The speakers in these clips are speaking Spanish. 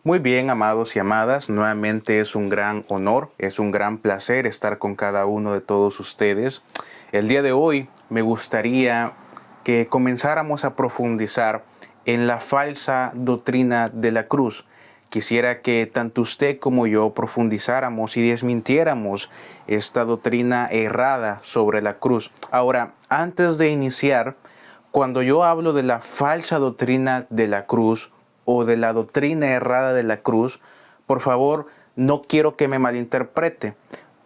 Muy bien, amados y amadas, nuevamente es un gran honor, es un gran placer estar con cada uno de todos ustedes. El día de hoy me gustaría que comenzáramos a profundizar en la falsa doctrina de la cruz. Quisiera que tanto usted como yo profundizáramos y desmintiéramos esta doctrina errada sobre la cruz. Ahora, antes de iniciar, cuando yo hablo de la falsa doctrina de la cruz o de la doctrina errada de la cruz, por favor, no quiero que me malinterprete.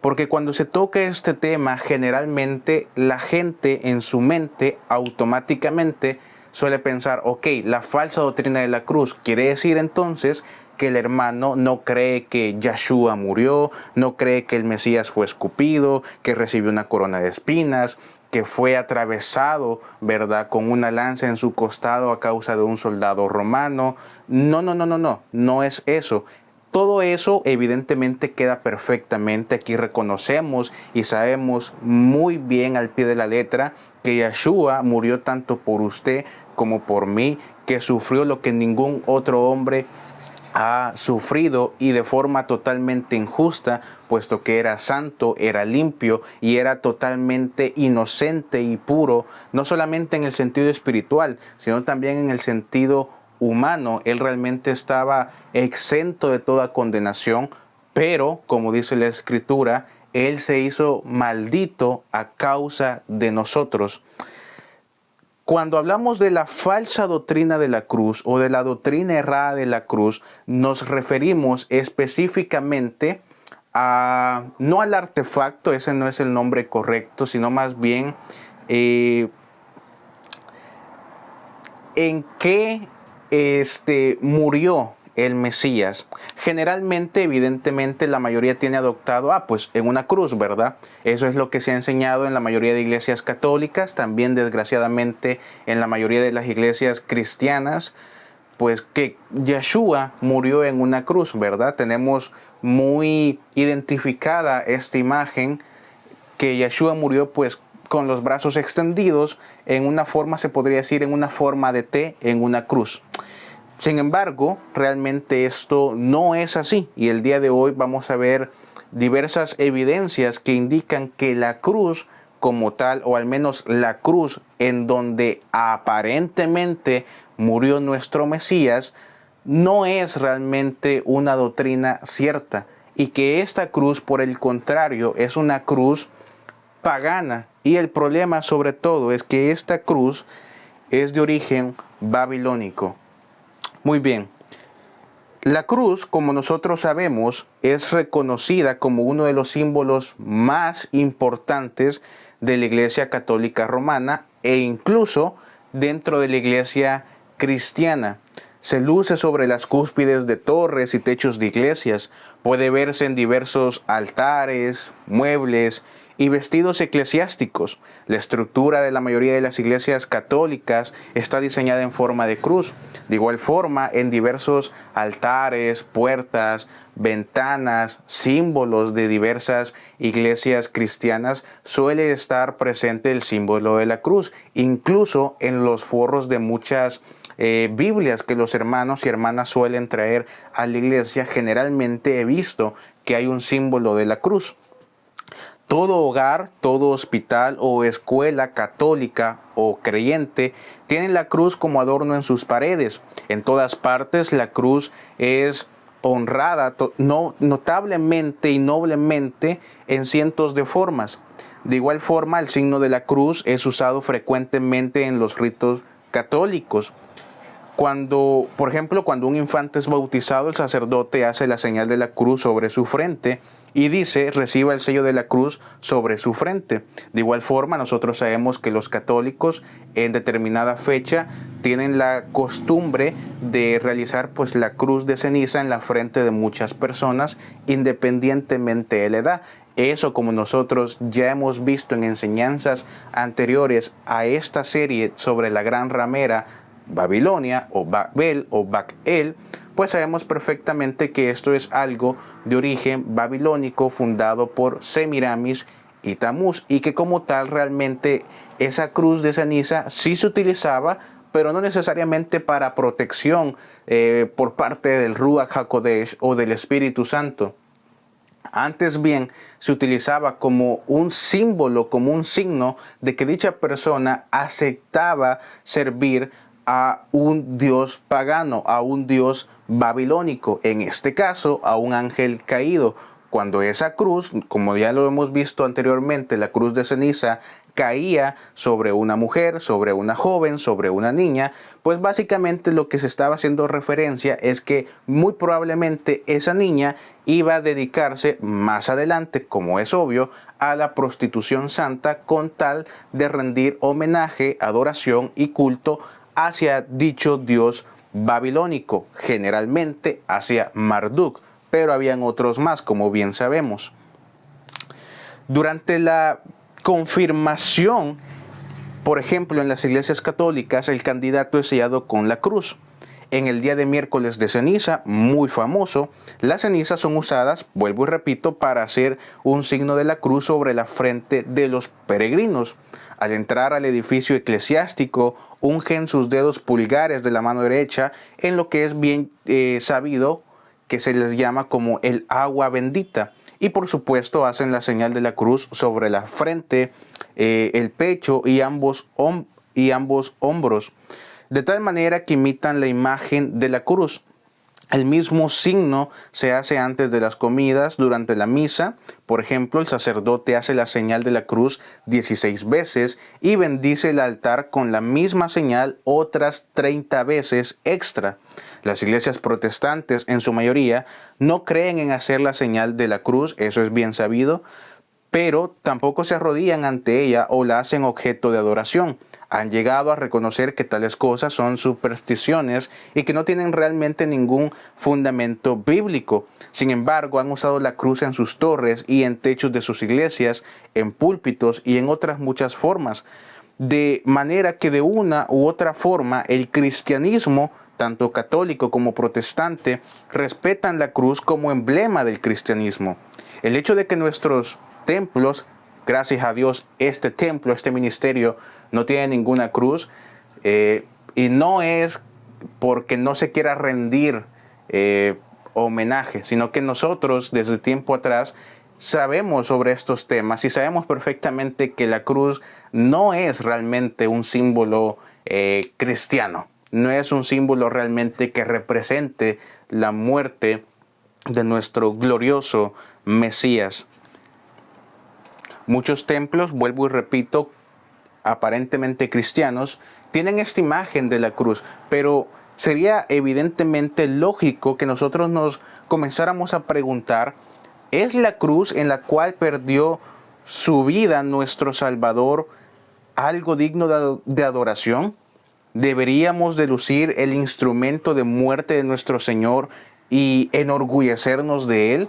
Porque cuando se toca este tema, generalmente la gente en su mente automáticamente suele pensar, ok, la falsa doctrina de la cruz quiere decir entonces que el hermano no cree que Yeshua murió, no cree que el Mesías fue escupido, que recibió una corona de espinas, que fue atravesado, ¿verdad?, con una lanza en su costado a causa de un soldado romano. No es eso. Todo eso evidentemente queda perfectamente. Aquí reconocemos y sabemos muy bien al pie de la letra que Yeshua murió tanto por usted como por mí, que sufrió lo que ningún otro hombre ha sufrido y de forma totalmente injusta, puesto que era santo, era limpio y era totalmente inocente y puro, no solamente en el sentido espiritual, sino también en el sentido humano. Él realmente estaba exento de toda condenación, pero, como dice la Escritura, Él se hizo maldito a causa de nosotros. Cuando hablamos de la falsa doctrina de la cruz o de la doctrina errada de la cruz, nos referimos específicamente no al artefacto, ese no es el nombre correcto, sino más bien en qué murió el Mesías. Generalmente, evidentemente, la mayoría tiene adoptado, pues en una cruz, ¿verdad? Eso es lo que se ha enseñado en la mayoría de iglesias católicas, también desgraciadamente en la mayoría de las iglesias cristianas, pues que Yeshua murió en una cruz, ¿verdad? Tenemos muy identificada esta imagen que Yeshua murió pues con los brazos extendidos en una forma, se podría decir, en una forma de T, en una cruz. Sin embargo, realmente esto no es así y el día de hoy vamos a ver diversas evidencias que indican que la cruz como tal, o al menos la cruz en donde aparentemente murió nuestro Mesías, no es realmente una doctrina cierta y que esta cruz, por el contrario, es una cruz pagana. Y el problema sobre todo es que esta cruz es de origen babilónico. Muy bien, la cruz, como nosotros sabemos, es reconocida como uno de los símbolos más importantes de la Iglesia Católica Romana e incluso dentro de la Iglesia cristiana. Se luce sobre las cúspides de torres y techos de iglesias. Puede verse en diversos altares, muebles y vestidos eclesiásticos. La estructura de la mayoría de las iglesias católicas está diseñada en forma de cruz. De igual forma, en diversos altares, puertas, ventanas, símbolos de diversas iglesias cristianas suele estar presente el símbolo de la cruz. Incluso en los forros de muchas Biblias que los hermanos y hermanas suelen traer a la iglesia, generalmente he visto que hay un símbolo de la cruz. Todo hogar, todo hospital o escuela católica o creyente tiene la cruz como adorno en sus paredes. En todas partes la cruz es honrada notablemente y noblemente en cientos de formas. De igual forma, el signo de la cruz es usado frecuentemente en los ritos católicos. Por ejemplo, cuando un infante es bautizado, el sacerdote hace la señal de la cruz sobre su frente y dice, reciba el sello de la cruz sobre su frente. De igual forma, nosotros sabemos que los católicos en determinada fecha tienen la costumbre de realizar pues la cruz de ceniza en la frente de muchas personas, independientemente de la edad. Eso, como nosotros ya hemos visto en enseñanzas anteriores a esta serie sobre la gran ramera Babilonia o Babel o Bak-el, pues sabemos perfectamente que esto es algo de origen babilónico fundado por Semiramis y Tamuz, y que como tal realmente esa cruz de ceniza sí se utilizaba pero no necesariamente para protección por parte del Ruach HaKodesh o del Espíritu Santo. Antes bien, se utilizaba como un símbolo, como un signo de que dicha persona aceptaba servir a un dios pagano, a un dios babilónico, en este caso a un ángel caído. Cuando esa cruz, como ya lo hemos visto anteriormente, la cruz de ceniza caía sobre una mujer, sobre una joven, sobre una niña, pues básicamente lo que se estaba haciendo referencia es que muy probablemente esa niña iba a dedicarse más adelante, como es obvio, a la prostitución santa con tal de rendir homenaje, adoración y culto hacia dicho dios babilónico, generalmente hacia Marduk, pero habían otros más, como bien sabemos. Durante la confirmación, por ejemplo, en las iglesias católicas, el candidato es sellado con la cruz. En el día de miércoles de ceniza, muy famoso, las cenizas son usadas, vuelvo y repito, para hacer un signo de la cruz sobre la frente de los peregrinos. Al entrar al edificio eclesiástico, ungen sus dedos pulgares de la mano derecha en lo que es bien sabido que se les llama como el agua bendita. Y por supuesto hacen la señal de la cruz sobre la frente, el pecho y ambos hombros, de tal manera que imitan la imagen de la cruz. El mismo signo se hace antes de las comidas, durante la misa. Por ejemplo, el sacerdote hace la señal de la cruz 16 veces y bendice el altar con la misma señal otras 30 veces extra. Las iglesias protestantes, en su mayoría, no creen en hacer la señal de la cruz, eso es bien sabido, pero tampoco se arrodillan ante ella o la hacen objeto de adoración. Han llegado a reconocer que tales cosas son supersticiones y que no tienen realmente ningún fundamento bíblico. Sin embargo, han usado la cruz en sus torres y en techos de sus iglesias, en púlpitos y en otras muchas formas. De manera que de una u otra forma el cristianismo, tanto católico como protestante, respetan la cruz como emblema del cristianismo. El hecho de que nuestros templos, gracias a Dios, este templo, este ministerio, no tiene ninguna cruz, y no es porque no se quiera rendir homenaje, sino que nosotros desde tiempo atrás sabemos sobre estos temas y sabemos perfectamente que la cruz no es realmente un símbolo cristiano, no es un símbolo realmente que represente la muerte de nuestro glorioso Mesías. Muchos templos, vuelvo y repito, aparentemente cristianos, tienen esta imagen de la cruz, pero sería evidentemente lógico que nosotros nos comenzáramos a preguntar, ¿es la cruz en la cual perdió su vida nuestro Salvador algo digno de adoración? ¿Deberíamos de lucir el instrumento de muerte de nuestro Señor y enorgullecernos de Él?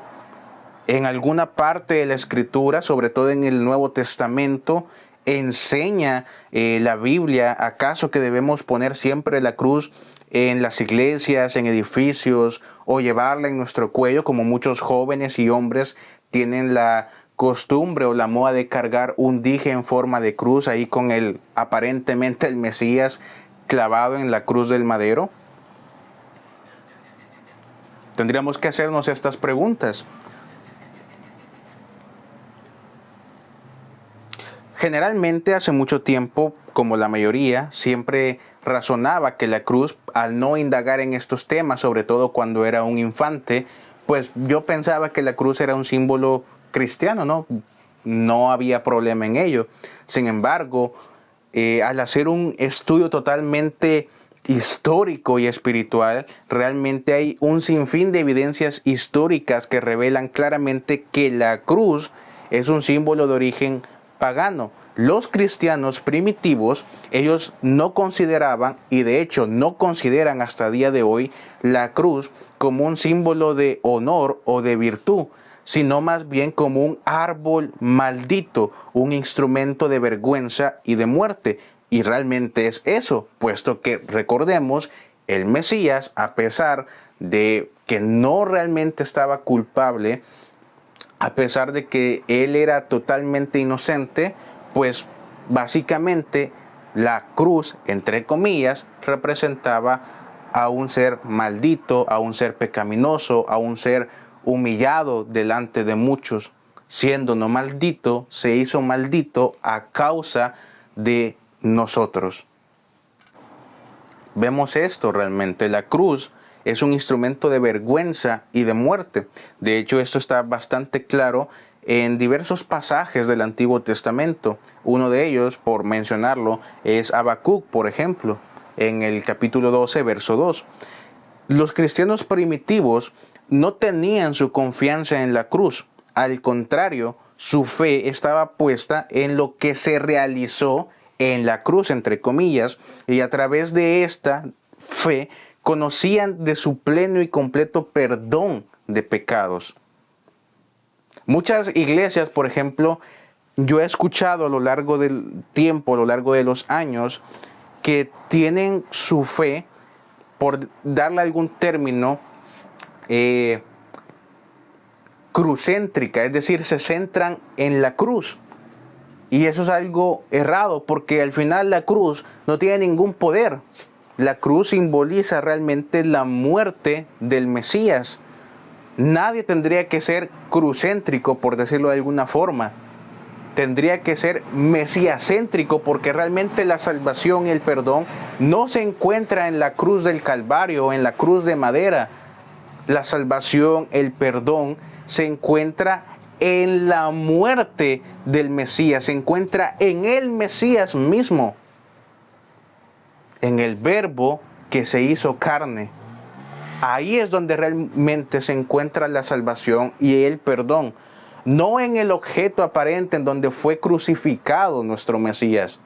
En alguna parte de la Escritura, sobre todo en el Nuevo Testamento, enseña la Biblia, ¿acaso que debemos poner siempre la cruz en las iglesias, en edificios, o llevarla en nuestro cuello, como muchos jóvenes y hombres tienen la costumbre o la moda de cargar un dije en forma de cruz ahí con aparentemente el Mesías clavado en la cruz del madero? Tendríamos que hacernos estas preguntas. Generalmente hace mucho tiempo, como la mayoría, siempre razonaba que la cruz, al no indagar en estos temas, sobre todo cuando era un infante, pues yo pensaba que la cruz era un símbolo cristiano, ¿no? No había problema en ello. Sin embargo, al hacer un estudio totalmente histórico y espiritual, realmente hay un sinfín de evidencias históricas que revelan claramente que la cruz es un símbolo de origen pagano. Los cristianos primitivos, ellos no consideraban, y de hecho no consideran hasta el día de hoy, la cruz como un símbolo de honor o de virtud, sino más bien como un árbol maldito, un instrumento de vergüenza y de muerte. Y realmente es eso, puesto que recordemos, el Mesías, a pesar de que no realmente estaba culpable, a pesar de que él era totalmente inocente, pues básicamente la cruz, entre comillas, representaba a un ser maldito, a un ser pecaminoso, a un ser humillado delante de muchos. Siendo no maldito, se hizo maldito a causa de nosotros. Vemos esto realmente. La cruz es un instrumento de vergüenza y de muerte. De hecho, esto está bastante claro en diversos pasajes del Antiguo Testamento. Uno de ellos, por mencionarlo, es Habacuc, por ejemplo, en el capítulo 12, verso 2. Los cristianos primitivos no tenían su confianza en la cruz. Al contrario, su fe estaba puesta en lo que se realizó en la cruz, entre comillas, y a través de esta fe conocían de su pleno y completo perdón de pecados. Muchas iglesias, por ejemplo, yo he escuchado a lo largo del tiempo, a lo largo de los años, que tienen su fe, por darle algún término, crucéntrica, es decir, se centran en la cruz. Y eso es algo errado, porque al final la cruz no tiene ningún poder. La cruz simboliza realmente la muerte del Mesías. Nadie tendría que ser crucéntrico, por decirlo de alguna forma. Tendría que ser mesiacéntrico, porque realmente la salvación y el perdón no se encuentra en la cruz del Calvario o en la cruz de madera. La salvación, el perdón, se encuentra en la muerte del Mesías, se encuentra en el Mesías mismo, en el Verbo que se hizo carne. Ahí es donde realmente se encuentra la salvación y el perdón, no en el objeto aparente en donde fue crucificado nuestro Mesías.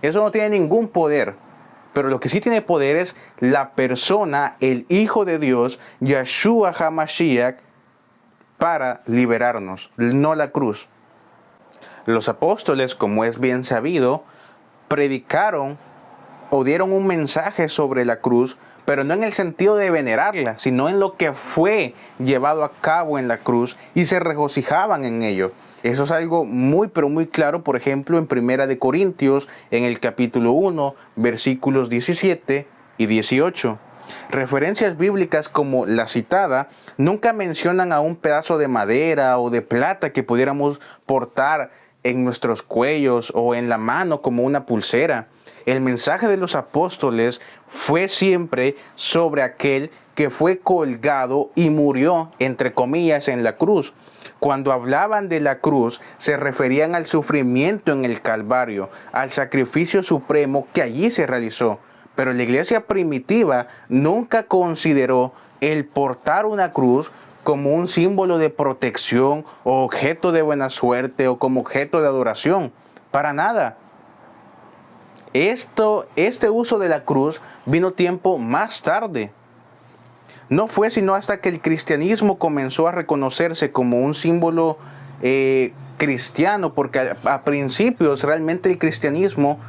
Eso no tiene ningún poder, pero lo que sí tiene poder es la persona, el Hijo de Dios, Yeshua HaMashiach, para liberarnos, no la cruz. Los apóstoles, como es bien sabido, predicaron o dieron un mensaje sobre la cruz, pero no en el sentido de venerarla, sino en lo que fue llevado a cabo en la cruz, y se regocijaban en ello. Eso es algo muy, pero muy claro, por ejemplo, en Primera de Corintios, en el capítulo 1, versículos 17 y 18. Referencias bíblicas como la citada nunca mencionan a un pedazo de madera o de plata que pudiéramos portar en nuestros cuellos o en la mano como una pulsera. El mensaje de los apóstoles fue siempre sobre aquel que fue colgado y murió, entre comillas, en la cruz. Cuando hablaban de la cruz, se referían al sufrimiento en el Calvario, al sacrificio supremo que allí se realizó. Pero la iglesia primitiva nunca consideró el portar una cruz como un símbolo de protección o objeto de buena suerte o como objeto de adoración. Para nada. Este uso de la cruz vino tiempo más tarde. No fue sino hasta que el cristianismo comenzó a reconocerse como un símbolo cristiano, porque a principios realmente el cristianismo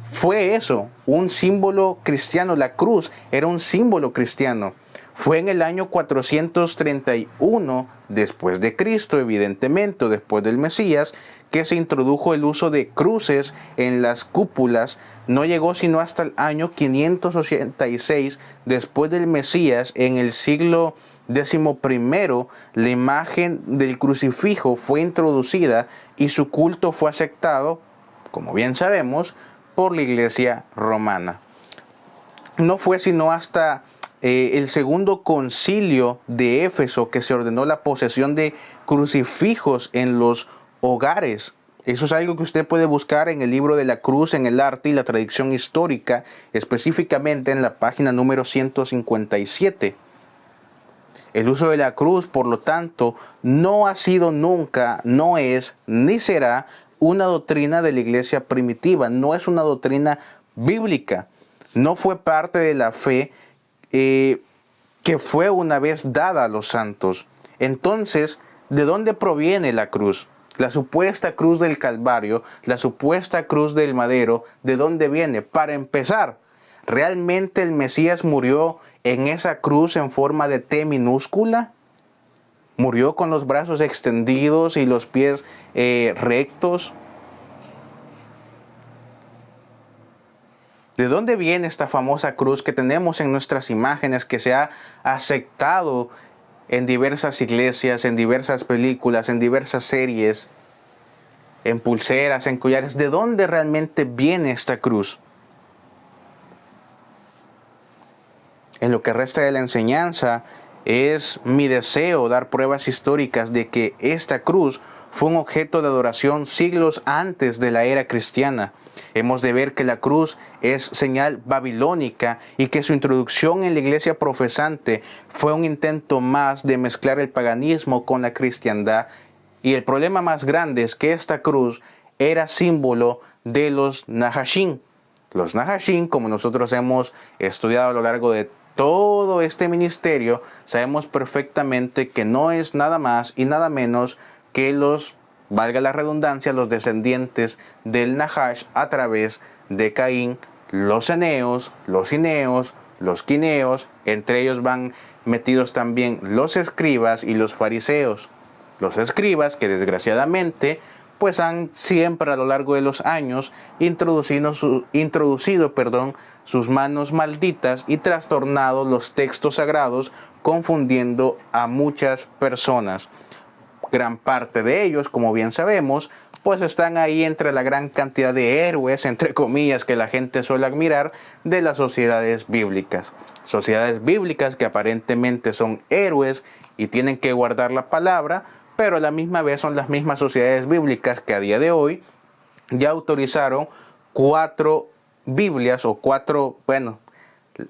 fue eso, un símbolo cristiano. La cruz era un símbolo cristiano. Fue en el año 431 después de Cristo, evidentemente, después del Mesías, que se introdujo el uso de cruces en las cúpulas. No llegó sino hasta el año 586 después del Mesías. En el siglo XI, la imagen del crucifijo fue introducida y su culto fue aceptado, como bien sabemos, por la Iglesia romana. No fue sino hasta el segundo concilio de Éfeso que se ordenó la posesión de crucifijos en los hogares. Eso es algo que usted puede buscar en el libro de la cruz, en el arte y la tradición histórica, específicamente en la página número 157. El uso de la cruz, por lo tanto, no ha sido nunca, no es, ni será una doctrina de la iglesia primitiva, no es una doctrina bíblica, no fue parte de la fe que fue una vez dada a los santos. Entonces, ¿de dónde proviene la cruz? La supuesta cruz del Calvario, la supuesta cruz del madero, ¿de dónde viene? Para empezar, ¿realmente el Mesías murió en esa cruz en forma de T minúscula? ¿Murió con los brazos extendidos y los pies rectos? ¿De dónde viene esta famosa cruz que tenemos en nuestras imágenes, que se ha aceptado en diversas iglesias, en diversas películas, en diversas series, en pulseras, en collares? ¿De dónde realmente viene esta cruz? En lo que resta de la enseñanza, es mi deseo dar pruebas históricas de que esta cruz fue un objeto de adoración siglos antes de la era cristiana. Hemos de ver que la cruz es señal babilónica y que su introducción en la iglesia profesante fue un intento más de mezclar el paganismo con la cristiandad. Y el problema más grande es que esta cruz era símbolo de los Nahashim. Los Nahashim, como nosotros hemos estudiado a lo largo de todo este ministerio, sabemos perfectamente que no es nada más y nada menos que los, valga la redundancia, los descendientes del Nahash a través de Caín, los eneos, los ineos, los quineos. Entre ellos van metidos también los escribas y los fariseos. Los escribas, que desgraciadamente pues han siempre a lo largo de los años introducido sus manos malditas y trastornado los textos sagrados, confundiendo a muchas personas. Gran parte de ellos, como bien sabemos, pues están ahí entre la gran cantidad de héroes, entre comillas, que la gente suele admirar de las sociedades bíblicas. Sociedades bíblicas que aparentemente son héroes y tienen que guardar la palabra, pero a la misma vez son las mismas sociedades bíblicas que a día de hoy ya autorizaron 4 Biblias o 4, bueno,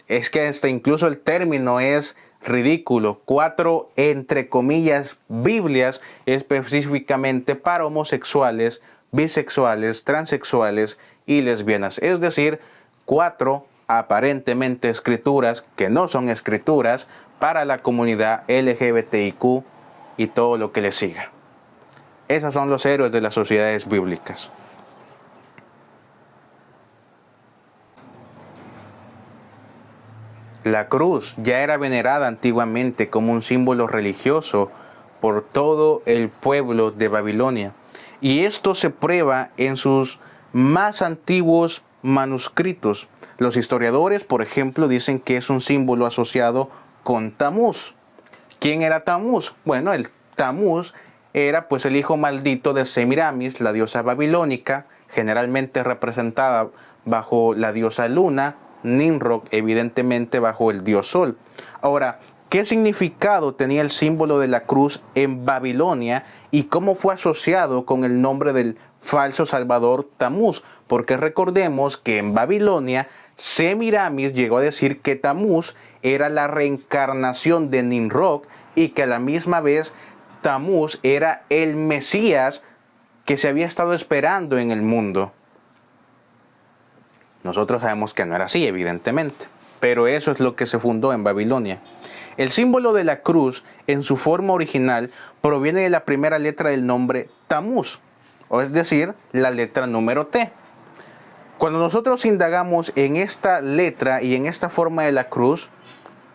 es que incluso el término es ridículo, 4 entre comillas Biblias específicamente para homosexuales, bisexuales, transexuales y lesbianas. Es decir, 4 aparentemente escrituras que no son escrituras para la comunidad LGBTIQ y todo lo que le siga. Esos son los héroes de las sociedades bíblicas. La cruz ya era venerada antiguamente como un símbolo religioso por todo el pueblo de Babilonia. Y esto se prueba en sus más antiguos manuscritos. Los historiadores, por ejemplo, dicen que es un símbolo asociado con Tamuz. ¿Quién era Tamuz? Bueno, el Tamuz era pues el hijo maldito de Semiramis, la diosa babilónica, generalmente representada bajo la diosa Luna, Nimrod evidentemente bajo el dios Sol. Ahora, ¿qué significado tenía el símbolo de la cruz en Babilonia y cómo fue asociado con el nombre del falso salvador Tamuz? Porque recordemos que en Babilonia Semiramis llegó a decir que Tamuz era la reencarnación de Nimrod y que a la misma vez Tamuz era el Mesías que se había estado esperando en el mundo. Nosotros sabemos que no era así, evidentemente, pero eso es lo que se fundó en Babilonia. El símbolo de la cruz, en su forma original, proviene de la primera letra del nombre Tamuz, o es decir, la letra número T. Cuando nosotros indagamos en esta letra y en esta forma de la cruz,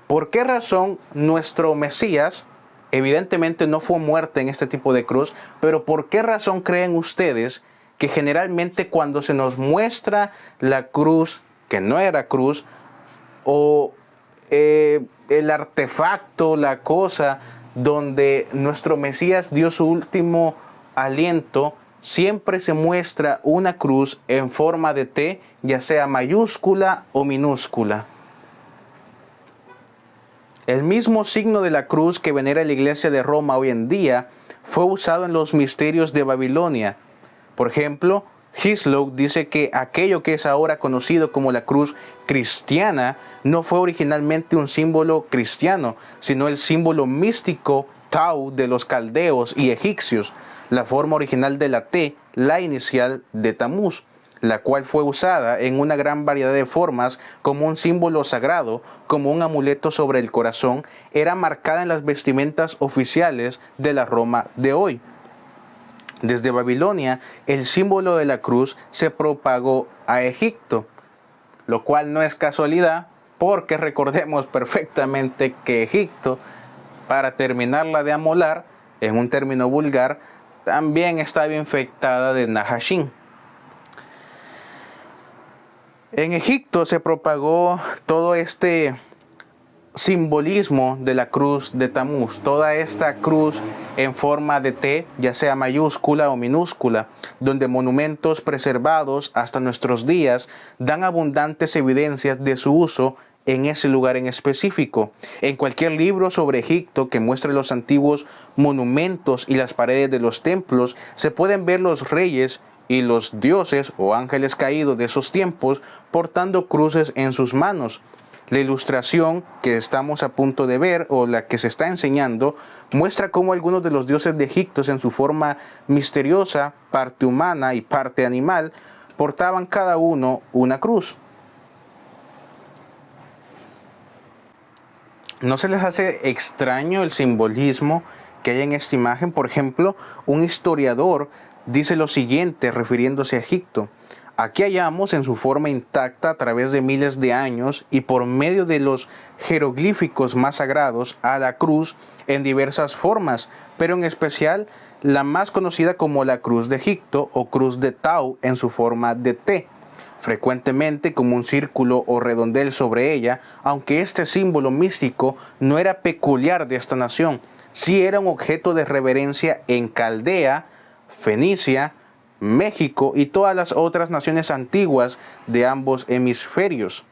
¿por qué razón nuestro Mesías, evidentemente no fue muerto en este tipo de cruz, pero por qué razón creen ustedes que generalmente cuando se nos muestra la cruz, que no era cruz, o el artefacto, la cosa donde nuestro Mesías dio su último aliento, siempre se muestra una cruz en forma de T, ya sea mayúscula o minúscula? El mismo signo de la cruz que venera la iglesia de Roma hoy en día fue usado en los misterios de Babilonia. Por ejemplo, Hislop dice que aquello que es ahora conocido como la cruz cristiana no fue originalmente un símbolo cristiano, sino el símbolo místico Tau de los caldeos y egipcios, la forma original de la T, la inicial de Tamuz, la cual fue usada en una gran variedad de formas como un símbolo sagrado, como un amuleto sobre el corazón, era marcada en las vestimentas oficiales de la Roma de hoy. Desde Babilonia, el símbolo de la cruz se propagó a Egipto, lo cual no es casualidad, porque recordemos perfectamente que Egipto, para terminarla de amolar, en un término vulgar, también estaba infectada de Nahashim. En Egipto se propagó todo este simbolismo de la cruz de Tamuz, toda esta cruz en forma de T, ya sea mayúscula o minúscula, donde monumentos preservados hasta nuestros días dan abundantes evidencias de su uso en ese lugar en específico. En cualquier libro sobre Egipto que muestre los antiguos monumentos y las paredes de los templos, se pueden ver los reyes y los dioses o ángeles caídos de esos tiempos portando cruces en sus manos. La ilustración que estamos a punto de ver, o la que se está enseñando, muestra cómo algunos de los dioses de Egipto, en su forma misteriosa, parte humana y parte animal, portaban cada uno una cruz. ¿No se les hace extraño el simbolismo que hay en esta imagen? Por ejemplo, un historiador dice lo siguiente refiriéndose a Egipto: aquí hallamos en su forma intacta a través de miles de años y por medio de los jeroglíficos más sagrados a la cruz en diversas formas, pero en especial la más conocida como la cruz de Egipto o cruz de Tau en su forma de T, frecuentemente como un círculo o redondel sobre ella, aunque este símbolo místico no era peculiar de esta nación, sí era un objeto de reverencia en Caldea, Fenicia, México y todas las otras naciones antiguas de ambos hemisferios.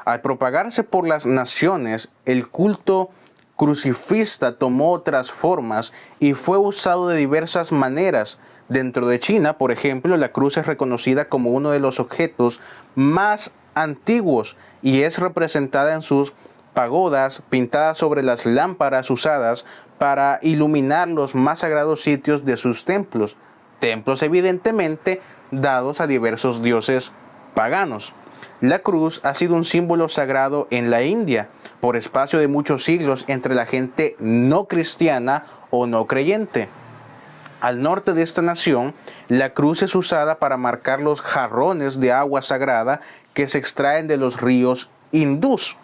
Al propagarse por las naciones, el culto crucifista tomó otras formas y fue usado de diversas maneras. Dentro de China, por ejemplo, la cruz es reconocida como uno de los objetos más antiguos y es representada en sus pagodas pintadas sobre las lámparas usadas para iluminar los más sagrados sitios de sus templos. Templos evidentemente dados a diversos dioses paganos. La cruz ha sido un símbolo sagrado en la India por espacio de muchos siglos entre la gente no cristiana o no creyente. Al norte de esta nación, la cruz es usada para marcar los jarrones de agua sagrada que se extraen de los ríos hindús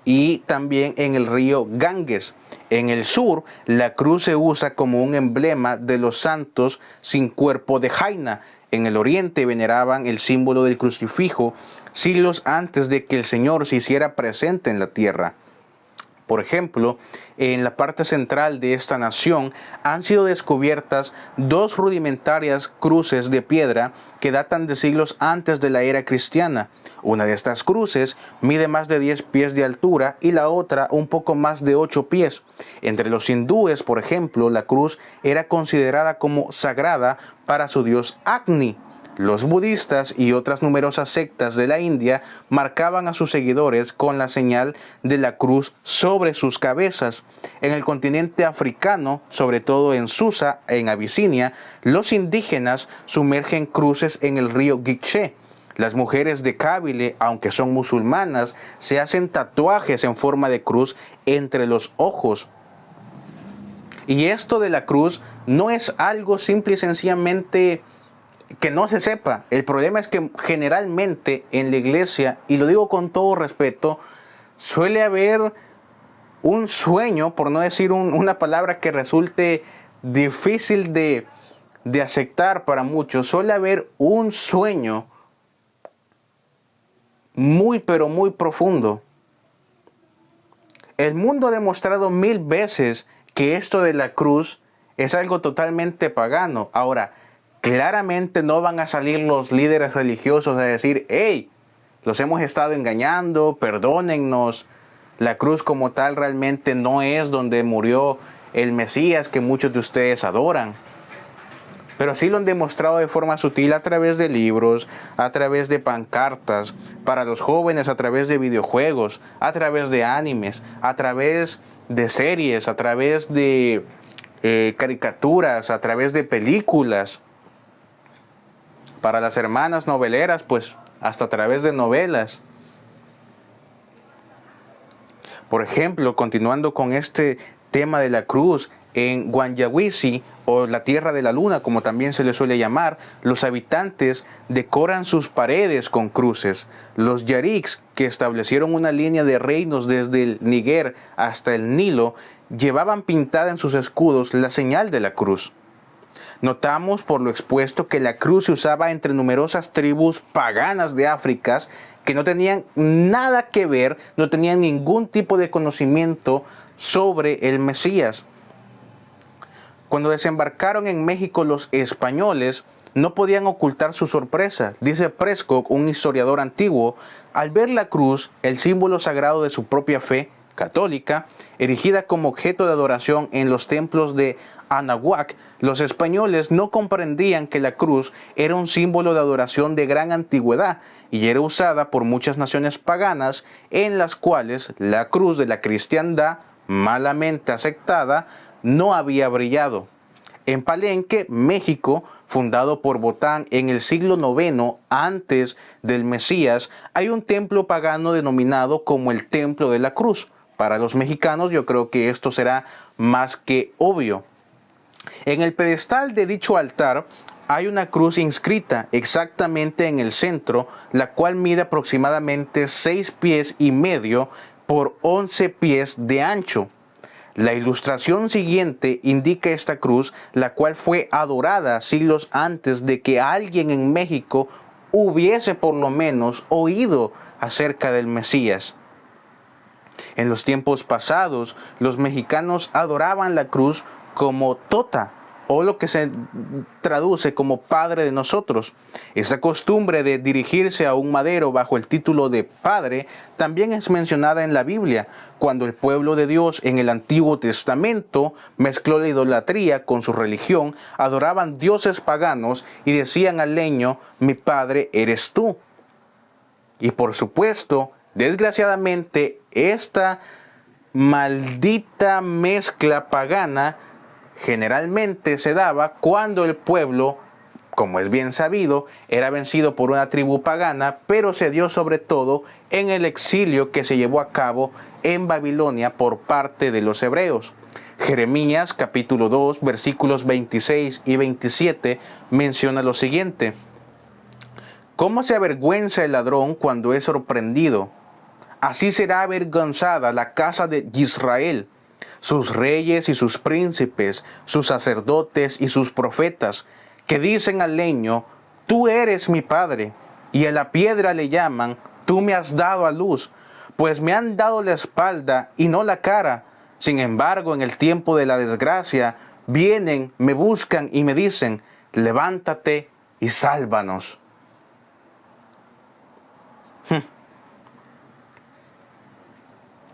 y también en el río Ganges. En el sur, la cruz se usa como un emblema de los santos sin cuerpo de Jaina. En el oriente veneraban el símbolo del crucifijo siglos antes de que el Señor se hiciera presente en la tierra. Por ejemplo, en la parte central de esta nación han sido descubiertas dos rudimentarias cruces de piedra que datan de siglos antes de la era cristiana. Una de estas cruces mide más de 10 pies de altura y la otra un poco más de 8 pies. Entre los hindúes, por ejemplo, la cruz era considerada como sagrada para su dios Agni. Los budistas y otras numerosas sectas de la India marcaban a sus seguidores con la señal de la cruz sobre sus cabezas. En el continente africano, sobre todo en Susa, en Abisinia, los indígenas sumergen cruces en el río Gicché. Las mujeres de Kabyle, aunque son musulmanas, se hacen tatuajes en forma de cruz entre los ojos. Y esto de la cruz no es algo simple y sencillamente que no se sepa. El problema es que generalmente en la iglesia, y lo digo con todo respeto, suele haber un sueño, por no decir una palabra que resulte difícil de aceptar para muchos, suele haber un sueño muy pero muy profundo. El mundo ha demostrado 1000 veces que esto de la cruz es algo totalmente pagano. Ahora, claramente no van a salir los líderes religiosos a decir: hey, los hemos estado engañando, perdónennos. La cruz como tal realmente no es donde murió el Mesías que muchos de ustedes adoran. Pero sí lo han demostrado de forma sutil a través de libros, a través de pancartas, para los jóvenes a través de videojuegos, a través de animes, a través de series, a través de caricaturas, a través de películas. Para las hermanas noveleras, pues hasta a través de novelas. Por ejemplo, continuando con este tema de la cruz, en Guanyawisi, o la Tierra de la Luna, como también se le suele llamar, los habitantes decoran sus paredes con cruces. Los Yariks, que establecieron una línea de reinos desde el Níger hasta el Nilo, llevaban pintada en sus escudos la señal de la cruz. Notamos por lo expuesto que la cruz se usaba entre numerosas tribus paganas de África que no tenían nada que ver, no tenían ningún tipo de conocimiento sobre el Mesías. Cuando desembarcaron en México los españoles, no podían ocultar su sorpresa. Dice Prescott, un historiador antiguo, al ver la cruz, el símbolo sagrado de su propia fe católica, erigida como objeto de adoración en los templos de Anahuac, los españoles no comprendían que la cruz era un símbolo de adoración de gran antigüedad y era usada por muchas naciones paganas en las cuales la cruz de la cristiandad, malamente aceptada, no había brillado. En Palenque, México, fundado por Botán en el siglo IX antes del Mesías, hay un templo pagano denominado como el Templo de la Cruz. Para los mexicanos yo creo que esto será más que obvio. En el pedestal de dicho altar hay una cruz inscrita exactamente en el centro, la cual mide aproximadamente 6,5 pies por 11 pies de ancho. La ilustración siguiente indica esta cruz, la cual fue adorada siglos antes de que alguien en México hubiese por lo menos oído acerca del Mesías. En los tiempos pasados, los mexicanos adoraban la cruz como Tota, o lo que se traduce como Padre de nosotros. Esta costumbre de dirigirse a un madero bajo el título de Padre también es mencionada en la Biblia, cuando el pueblo de Dios en el Antiguo Testamento mezcló la idolatría con su religión, adoraban dioses paganos y decían al leño, mi padre eres tú. Y por supuesto, desgraciadamente, esta maldita mezcla pagana generalmente se daba cuando el pueblo, como es bien sabido, era vencido por una tribu pagana, pero se dio sobre todo en el exilio que se llevó a cabo en Babilonia por parte de los hebreos. Jeremías capítulo 2 versículos 26 y 27 menciona lo siguiente: ¿Cómo se avergüenza el ladrón cuando es sorprendido? Así será avergonzada la casa de Israel, sus reyes y sus príncipes, sus sacerdotes y sus profetas, que dicen al leño, tú eres mi padre, y a la piedra le llaman, tú me has dado a luz, pues me han dado la espalda y no la cara. Sin embargo, en el tiempo de la desgracia, vienen, me buscan y me dicen, levántate y sálvanos.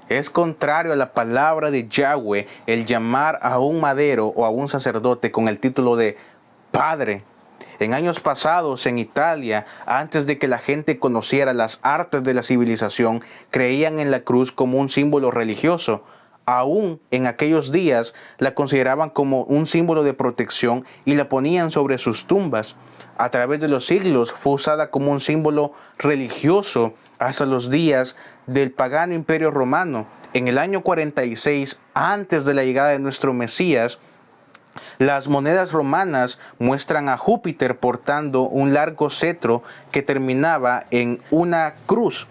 Es contrario a la palabra de Yahweh el llamar a un madero o a un sacerdote con el título de Padre. En años pasados, en Italia, antes de que la gente conociera las artes de la civilización, creían en la cruz como un símbolo religioso. Aún en aquellos días la consideraban como un símbolo de protección y la ponían sobre sus tumbas. A través de los siglos fue usada como un símbolo religioso hasta los días del pagano Imperio Romano. En el año 46, antes de la llegada de nuestro Mesías, las monedas romanas muestran a Júpiter portando un largo cetro que terminaba en una cruz.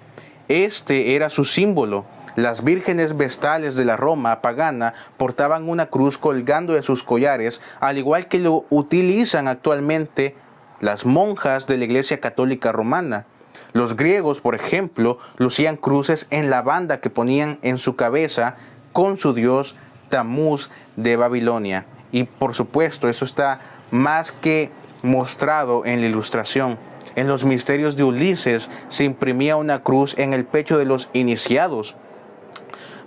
Este era su símbolo. Las vírgenes vestales de la Roma pagana portaban una cruz colgando de sus collares, al igual que lo utilizan actualmente las monjas de la Iglesia Católica Romana. Los griegos, por ejemplo, lucían cruces en la banda que ponían en su cabeza con su dios Tamuz de Babilonia. Y por supuesto, eso está más que mostrado en la ilustración. En los misterios de Ulises se imprimía una cruz en el pecho de los iniciados.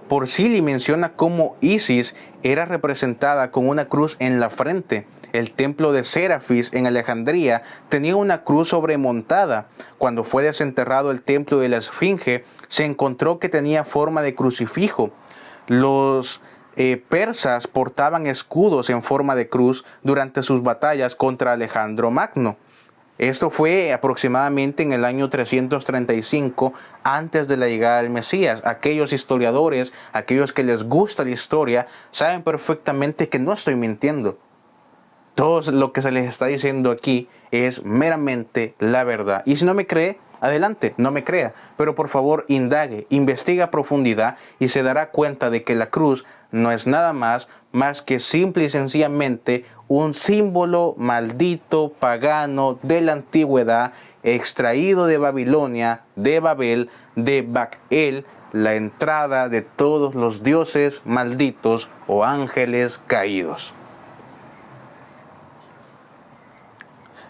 Porcili menciona cómo Isis era representada con una cruz en la frente. El templo de Serafis en Alejandría tenía una cruz sobremontada. Cuando fue desenterrado el templo de la Esfinge, se encontró que tenía forma de crucifijo. Los persas portaban escudos en forma de cruz durante sus batallas contra Alejandro Magno. Esto fue aproximadamente en el año 335 antes de la llegada del Mesías. Aquellos historiadores, aquellos que les gusta la historia, saben perfectamente que no estoy mintiendo. Todo lo que se les está diciendo aquí es meramente la verdad. Y si no me cree, adelante, no me crea. Pero por favor, indague, investigue a profundidad y se dará cuenta de que la cruz no es nada más más que simple y sencillamente un símbolo maldito, pagano de la antigüedad, extraído de Babilonia, de Babel, de Baal, la entrada de todos los dioses malditos o ángeles caídos.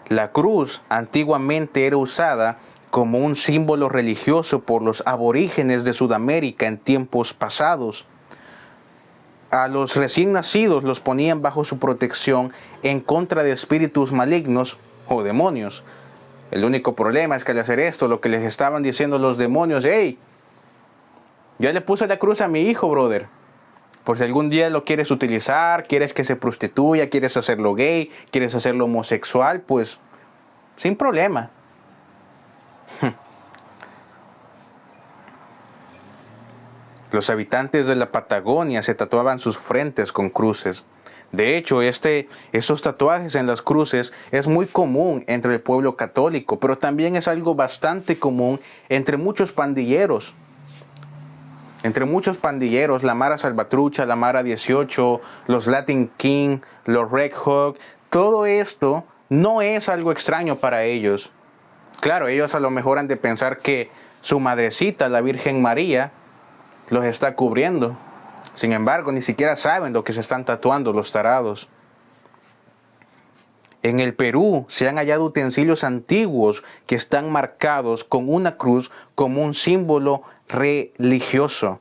La cruz antiguamente era usada como un símbolo religioso por los aborígenes de Sudamérica en tiempos pasados. A los recién nacidos los ponían bajo su protección en contra de espíritus malignos o demonios. El único problema es que al hacer esto, lo que les estaban diciendo los demonios: hey, ya le puse la cruz a mi hijo, brother. Por si algún día lo quieres utilizar, quieres que se prostituya, quieres hacerlo gay, quieres hacerlo homosexual, pues sin problema. Los habitantes de la Patagonia se tatuaban sus frentes con cruces. De hecho, estos tatuajes en las cruces es muy común entre el pueblo católico, pero también es algo bastante común entre muchos pandilleros. Entre muchos pandilleros, la Mara Salvatrucha, la Mara 18, los Latin King, los Red Hawk, todo esto no es algo extraño para ellos. Claro, ellos a lo mejor han de pensar que su madrecita, la Virgen María, los está cubriendo. Sin embargo, ni siquiera saben lo que se están tatuando los tarados. En el Perú se han hallado utensilios antiguos que están marcados con una cruz como un símbolo religioso.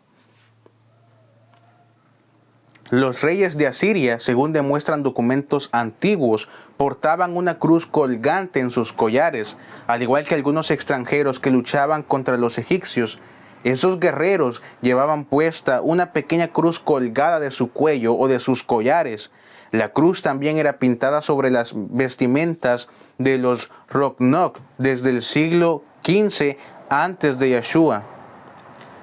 Los reyes de Asiria, según demuestran documentos antiguos, portaban una cruz colgante en sus collares, al igual que algunos extranjeros que luchaban contra los egipcios. Esos guerreros llevaban puesta una pequeña cruz colgada de su cuello o de sus collares. La cruz también era pintada sobre las vestimentas de los Rocknock desde el siglo XV antes de Yeshua.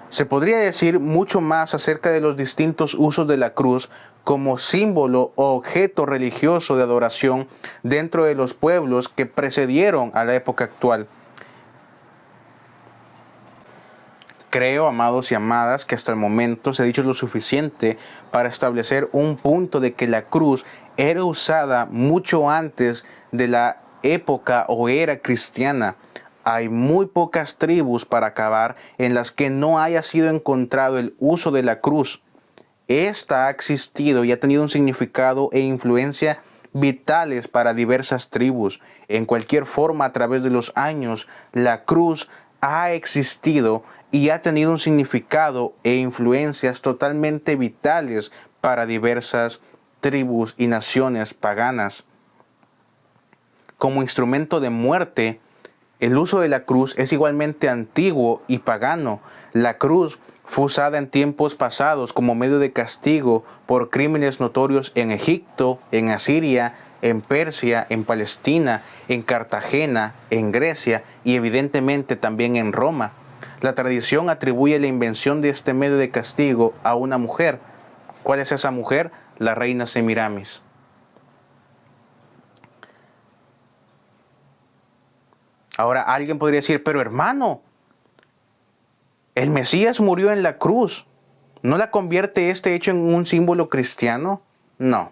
Se podría decir mucho más acerca de los distintos usos de la cruz como símbolo o objeto religioso de adoración dentro de los pueblos que precedieron a la época actual. Creo, amados y amadas, que hasta el momento se ha dicho lo suficiente para establecer un punto de que la cruz era usada mucho antes de la época o era cristiana. Hay muy pocas tribus para acabar en las que no haya sido encontrado el uso de la cruz. Esta ha existido y ha tenido un significado e influencia vitales para diversas tribus. En cualquier forma, a través de los años, la cruz ha existido y ha tenido un significado e influencias totalmente vitales para diversas tribus y naciones paganas. Como instrumento de muerte, el uso de la cruz es igualmente antiguo y pagano. La cruz fue usada en tiempos pasados como medio de castigo por crímenes notorios en Egipto, en Asiria, en Persia, en Palestina, en Cartagena, en Grecia y evidentemente también en Roma. La tradición atribuye la invención de este medio de castigo a una mujer. ¿Cuál es esa mujer? La reina Semiramis. Ahora alguien podría decir, pero hermano, el Mesías murió en la cruz. ¿No la convierte este hecho en un símbolo cristiano? No.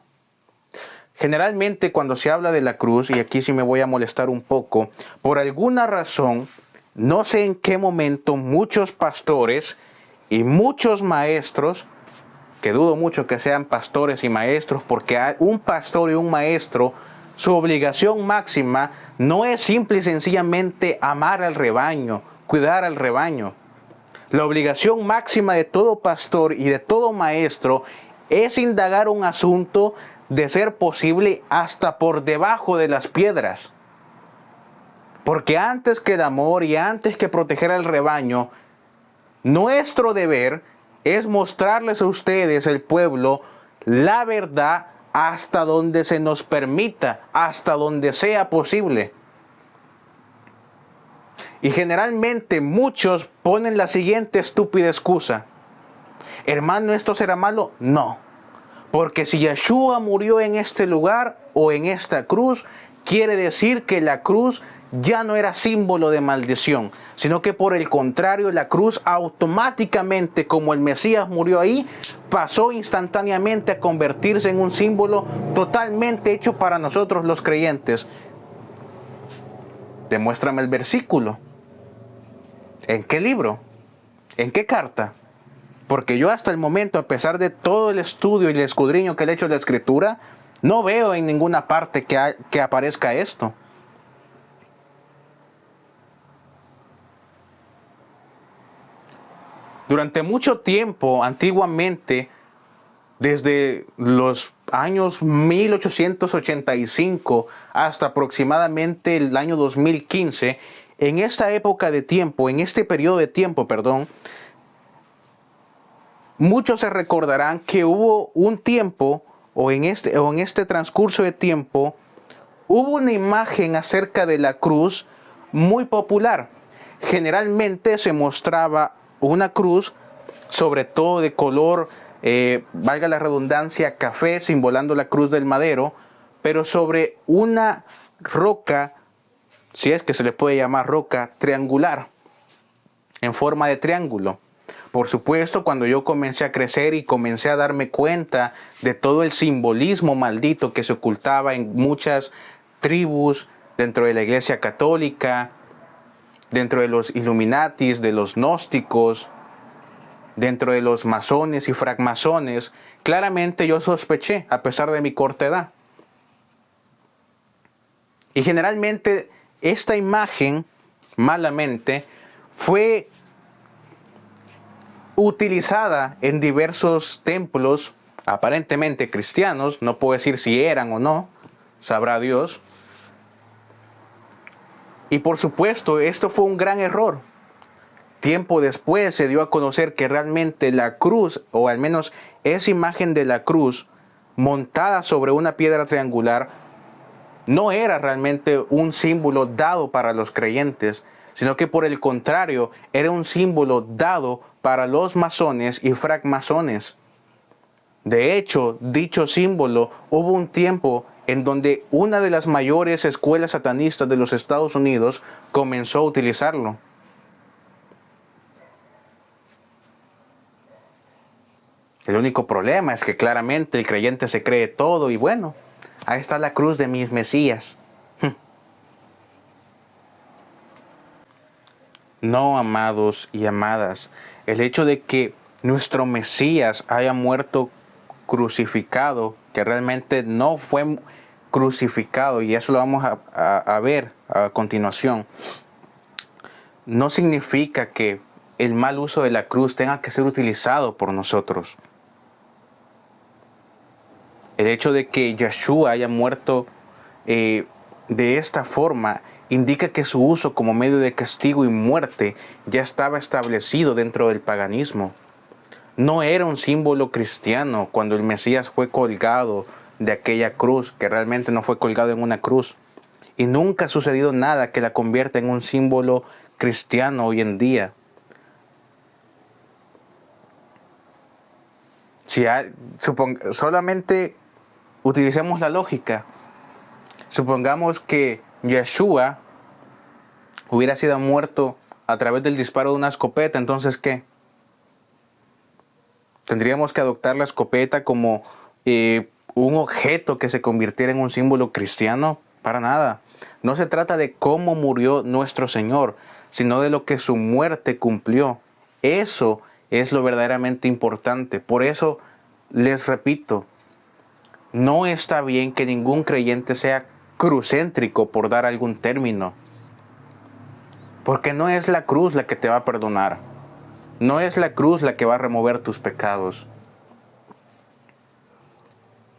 Generalmente cuando se habla de la cruz, y aquí sí me voy a molestar un poco, por alguna razón, no sé en qué momento muchos pastores y muchos maestros, que dudo mucho que sean pastores y maestros, porque un pastor y un maestro, su obligación máxima no es simple y sencillamente amar al rebaño, cuidar al rebaño. La obligación máxima de todo pastor y de todo maestro es indagar un asunto de ser posible hasta por debajo de las piedras. Porque antes que el amor y antes que proteger al rebaño, nuestro deber es mostrarles a ustedes, el pueblo, la verdad hasta donde se nos permita, hasta donde sea posible. Y generalmente muchos ponen la siguiente estúpida excusa. Hermano, ¿esto será malo? No. Porque si Yeshua murió en este lugar o en esta cruz, quiere decir que la cruz ya no era símbolo de maldición, sino que por el contrario, la cruz automáticamente, como el Mesías murió ahí, pasó instantáneamente a convertirse en un símbolo totalmente hecho para nosotros los creyentes. Demuéstrame el versículo. ¿En qué libro? ¿En qué carta? Porque yo hasta el momento, a pesar de todo el estudio y el escudriño que le he hecho a la Escritura, no veo en ninguna parte que aparezca esto. Durante mucho tiempo, antiguamente, desde los años 1885 hasta aproximadamente el año 2015, en esta época de tiempo, en este periodo de tiempo, perdón, muchos se recordarán que hubo un tiempo, o en este transcurso de tiempo, hubo una imagen acerca de la cruz muy popular. Generalmente se mostraba una cruz, sobre todo de color, valga la redundancia, café, simbolando la cruz del madero, pero sobre una roca, si es que se le puede llamar roca, triangular, en forma de triángulo. Por supuesto, cuando yo comencé a crecer y comencé a darme cuenta de todo el simbolismo maldito que se ocultaba en muchas tribus dentro de la Iglesia Católica, dentro de los Illuminatis, de los gnósticos, dentro de los masones y francmasones, claramente yo sospeché, a pesar de mi corta edad. Y generalmente esta imagen, malamente, fue utilizada en diversos templos, aparentemente cristianos, no puedo decir si eran o no, sabrá Dios. Y por supuesto, esto fue un gran error. Tiempo después se dio a conocer que realmente la cruz, o al menos esa imagen de la cruz, montada sobre una piedra triangular, no era realmente un símbolo dado para los creyentes, sino que por el contrario, era un símbolo dado para los masones y francmasones. De hecho, dicho símbolo, hubo un tiempo en donde una de las mayores escuelas satanistas de los Estados Unidos comenzó a utilizarlo. El único problema es que claramente el creyente se cree todo y bueno, ahí está la cruz de mis Mesías. No, amados y amadas, el hecho de que nuestro Mesías haya muerto crucificado, que realmente no fue crucificado, y eso lo vamos a ver a continuación, no significa que el mal uso de la cruz tenga que ser utilizado por nosotros. El hecho de que Yeshua haya muerto de esta forma indica que su uso como medio de castigo y muerte ya estaba establecido dentro del paganismo. No era un símbolo cristiano cuando el Mesías fue colgado de aquella cruz, que realmente no fue colgado en una cruz. Y nunca ha sucedido nada que la convierta en un símbolo cristiano hoy en día. Solamente utilicemos la lógica. Supongamos que Yeshua hubiera sido muerto a través del disparo de una escopeta, entonces ¿qué? ¿Tendríamos que adoptar la escopeta como un objeto que se convirtiera en un símbolo cristiano? Para nada. No se trata de cómo murió nuestro Señor, sino de lo que su muerte cumplió. Eso es lo verdaderamente importante. Por eso les repito, no está bien que ningún creyente sea crucéntrico, por dar algún término. Porque no es la cruz la que te va a perdonar. No es la cruz la que va a remover tus pecados.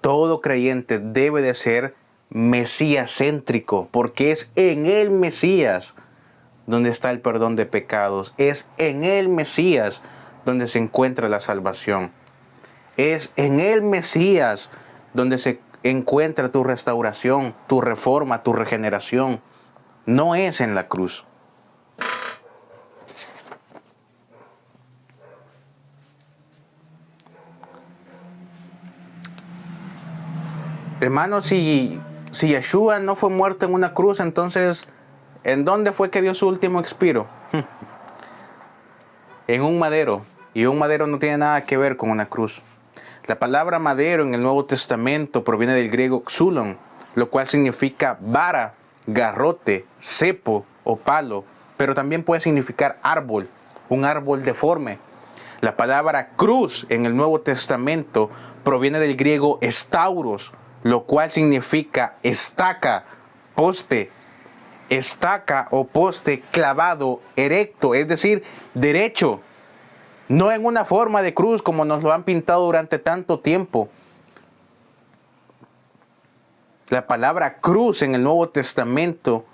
Todo creyente debe de ser mesías-céntrico, porque es en el Mesías donde está el perdón de pecados. Es en el Mesías donde se encuentra la salvación. Es en el Mesías donde se encuentra tu restauración, tu reforma, tu regeneración. No es en la cruz. Hermanos, si Yeshua no fue muerto en una cruz, entonces ¿En dónde fue que dio su último expiro? En un madero. Y un madero no tiene nada que ver con una cruz. La palabra madero en el Nuevo Testamento proviene del griego xulon, lo cual significa vara, garrote, cepo o palo, pero también puede significar árbol, un árbol deforme. La palabra cruz en el Nuevo Testamento proviene del griego stauros, lo cual significa estaca, poste, estaca o poste clavado, erecto, es decir, derecho. No en una forma de cruz como nos lo han pintado durante tanto tiempo. La palabra cruz en el Nuevo Testamento,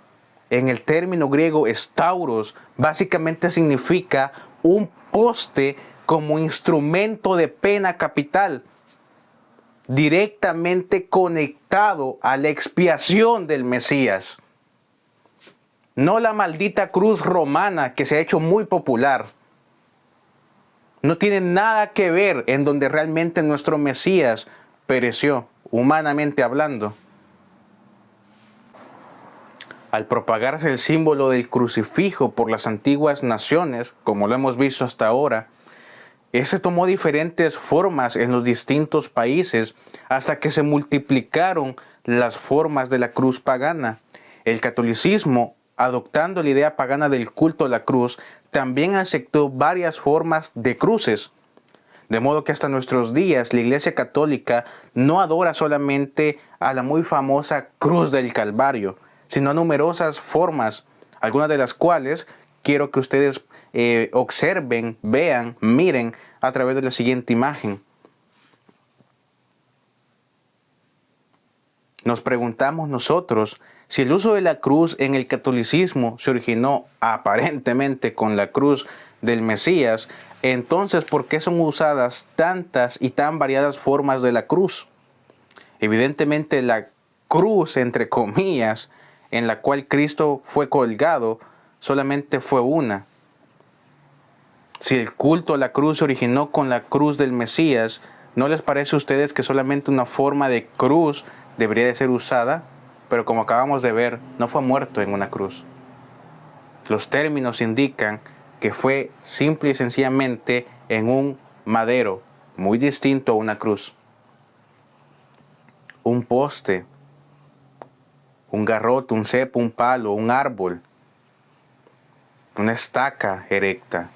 en el término griego stauros, básicamente significa un poste como instrumento de pena capital, directamente conectado a la expiación del Mesías. No la maldita cruz romana que se ha hecho muy popular. No tiene nada que ver en donde realmente nuestro Mesías pereció, humanamente hablando. Al propagarse el símbolo del crucifijo por las antiguas naciones, como lo hemos visto hasta ahora, ese tomó diferentes formas en los distintos países hasta que se multiplicaron las formas de la cruz pagana. El catolicismo, adoptando la idea pagana del culto a la cruz, también aceptó varias formas de cruces. De modo que hasta nuestros días la Iglesia Católica no adora solamente a la muy famosa cruz del Calvario, sino a numerosas formas, algunas de las cuales quiero que ustedes observen, vean, miren a través de la siguiente imagen. Nos preguntamos nosotros si el uso de la cruz en el catolicismo se originó aparentemente con la cruz del Mesías, entonces ¿por qué son usadas tantas y tan variadas formas de la cruz? Evidentemente la cruz, entre comillas, en la cual Cristo fue colgado, solamente fue una. Si el culto a la cruz se originó con la cruz del Mesías, ¿no les parece a ustedes que solamente una forma de cruz debería de ser usada? Pero como acabamos de ver, no fue muerto en una cruz. Los términos indican que fue simple y sencillamente en un madero, muy distinto a una cruz. Un poste, un garrote, un cepo, un palo, un árbol, una estaca erecta,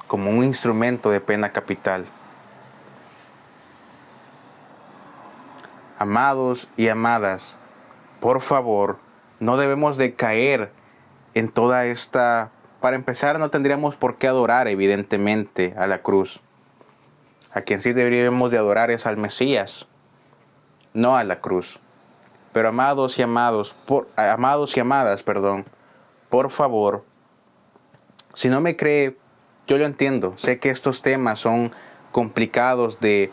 como un instrumento de pena capital. Amados y amadas, por favor, no debemos de caer en toda esta... Para empezar, no tendríamos por qué adorar, evidentemente, a la cruz. A quien sí deberíamos de adorar es al Mesías, no a la cruz. Pero amados y amadas, por favor, si no me cree, yo lo entiendo. Sé que estos temas son complicados de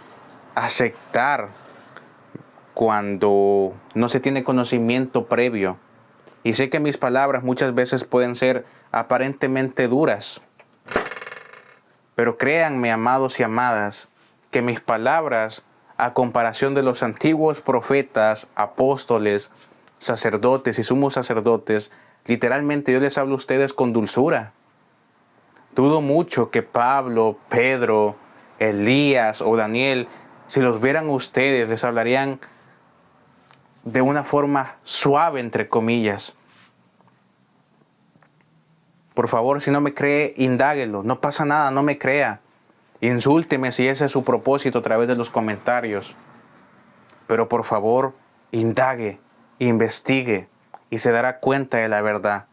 aceptar cuando no se tiene conocimiento previo. Y sé que mis palabras muchas veces pueden ser aparentemente duras. Pero créanme, amados y amadas, que mis palabras, a comparación de los antiguos profetas, apóstoles, sacerdotes y sumos sacerdotes, literalmente yo les hablo a ustedes con dulzura. Dudo mucho que Pablo, Pedro, Elías o Daniel, si los vieran ustedes, les hablarían de una forma suave, entre comillas. Por favor, si no me cree, indáguelo. No pasa nada, no me crea. Insúlteme si ese es su propósito a través de los comentarios. Pero por favor, indague, investigue y se dará cuenta de la verdad.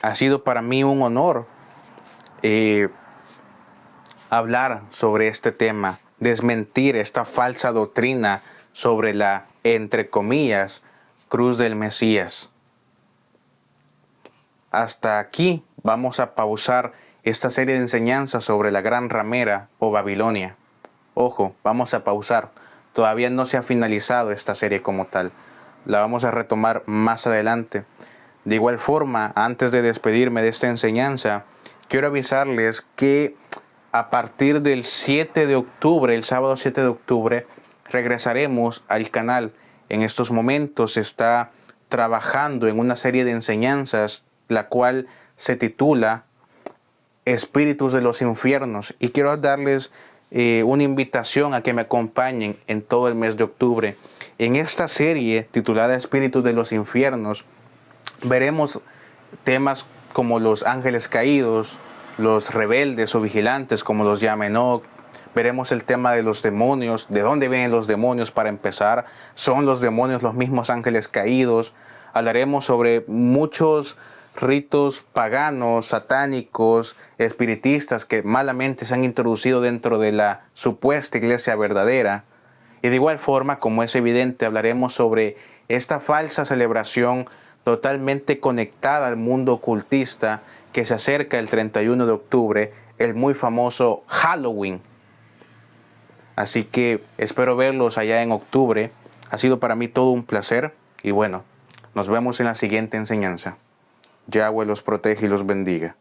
Ha sido para mí un honor hablar sobre este tema, desmentir esta falsa doctrina sobre la, entre comillas, cruz del Mesías. Hasta aquí vamos a pausar esta serie de enseñanzas sobre la gran ramera o Babilonia. Ojo, vamos a pausar. Todavía no se ha finalizado esta serie como tal. La vamos a retomar más adelante. De igual forma, antes de despedirme de esta enseñanza, quiero avisarles que a partir del 7 de octubre, el sábado 7 de octubre, regresaremos al canal. En estos momentos se está trabajando en una serie de enseñanzas, la cual se titula Espíritus de los Infiernos. Y quiero darles una invitación a que me acompañen en todo el mes de octubre. En esta serie titulada Espíritus de los Infiernos, veremos temas como los ángeles caídos, los rebeldes o vigilantes, como los llama Enoch. Veremos el tema de los demonios, de dónde vienen los demonios para empezar. ¿Son los demonios los mismos ángeles caídos? Hablaremos sobre muchos ritos paganos, satánicos, espiritistas que malamente se han introducido dentro de la supuesta iglesia verdadera. Y de igual forma, como es evidente, hablaremos sobre esta falsa celebración totalmente conectada al mundo ocultista que se acerca el 31 de octubre, el muy famoso Halloween. Así que espero verlos allá en octubre. Ha sido para mí todo un placer y bueno, nos vemos en la siguiente enseñanza. Yahweh los protege y los bendiga.